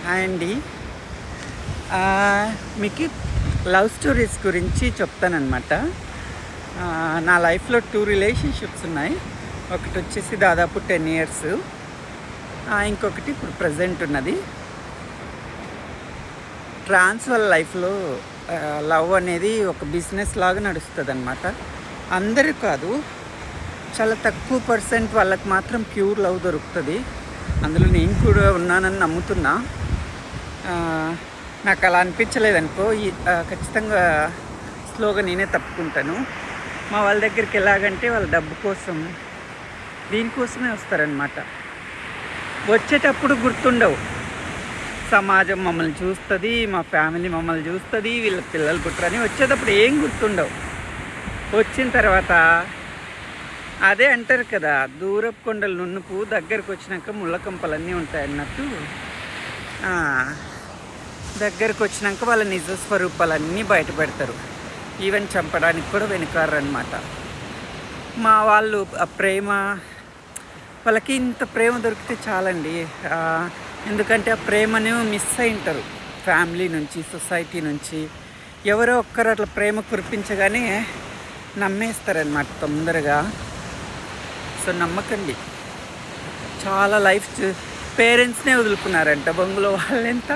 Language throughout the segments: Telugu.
హాయ్ అండి. మీకు లవ్ స్టోరీస్ గురించి చెప్తానన్నమాట. నా లైఫ్లో 2 రిలేషన్షిప్స్ ఉన్నాయి. ఒకటి వచ్చేసి దాదాపు 10 ఇయర్స్, ఇంకొకటి ఇప్పుడు ప్రజెంట్ ఉన్నది. ట్రాన్స్ వాళ్ళ లైఫ్లో లవ్ అనేది ఒక బిజినెస్ లాగా నడుస్తుంది అన్నమాట. అందరూ కాదు, చాలా తక్కువ పర్సెంట్ వాళ్ళకి మాత్రం ప్యూర్ లవ్ దొరుకుతుంది. అందులో నేను కూడా ఉన్నానని నమ్ముతున్నా. నాకు అలా అనిపించలేదనుకో, ఖచ్చితంగా స్లోగా నేనే తప్పుకుంటాను. మా వాళ్ళ దగ్గరికి ఎలాగంటే వాళ్ళ డబ్బు కోసం, దీనికోసమే వస్తారనమాట. వచ్చేటప్పుడు గుర్తుండవు. సమాజం మమ్మల్ని చూస్తుంది, మా ఫ్యామిలీ మమ్మల్ని చూస్తుంది, వీళ్ళ పిల్లలు పుట్టరని వచ్చేటప్పుడు ఏం గుర్తుండవు. వచ్చిన తర్వాత అదే అంటారు కదా, దూరపు కొండలు నున్నుపు, దగ్గరకు వచ్చినాక ముళ్ళకంపలన్నీ ఉంటాయి అన్నట్టు. దగ్గరకు వచ్చినాక వాళ్ళ నిజ స్వరూపాలన్నీ బయటపెడతారు. ఈవెన్ చంపడానికి కూడా వెనుకారనమాట. మా వాళ్ళు ఆ ప్రేమ, వాళ్ళకి ఇంత ప్రేమ దొరికితే చాలండి. ఎందుకంటే ఆ ప్రేమను మిస్ అయి ఉంటారు ఫ్యామిలీ నుంచి, సొసైటీ నుంచి. ఎవరో ఒక్కరు అట్లా ప్రేమ కురిపించగానే నమ్మేస్తారనమాట తొందరగా. సో నమ్మకండి. చాలా లైఫ్ పేరెంట్స్నే వదులుకున్నారంట బొంగులో వాళ్ళెంత.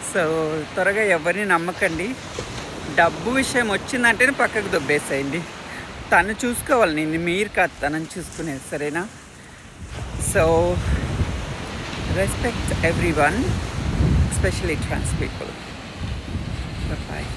సో త్వరగా ఎవరిని నమ్మకండి. డబ్బు విషయం వచ్చిందంటేనే పక్కకు దొబ్బేసేయండి. తను చూసుకోవాలి, నేను మీరు కాదు తనని చూసుకునేది, సరేనా? So respect everyone, especially trans people. Bye.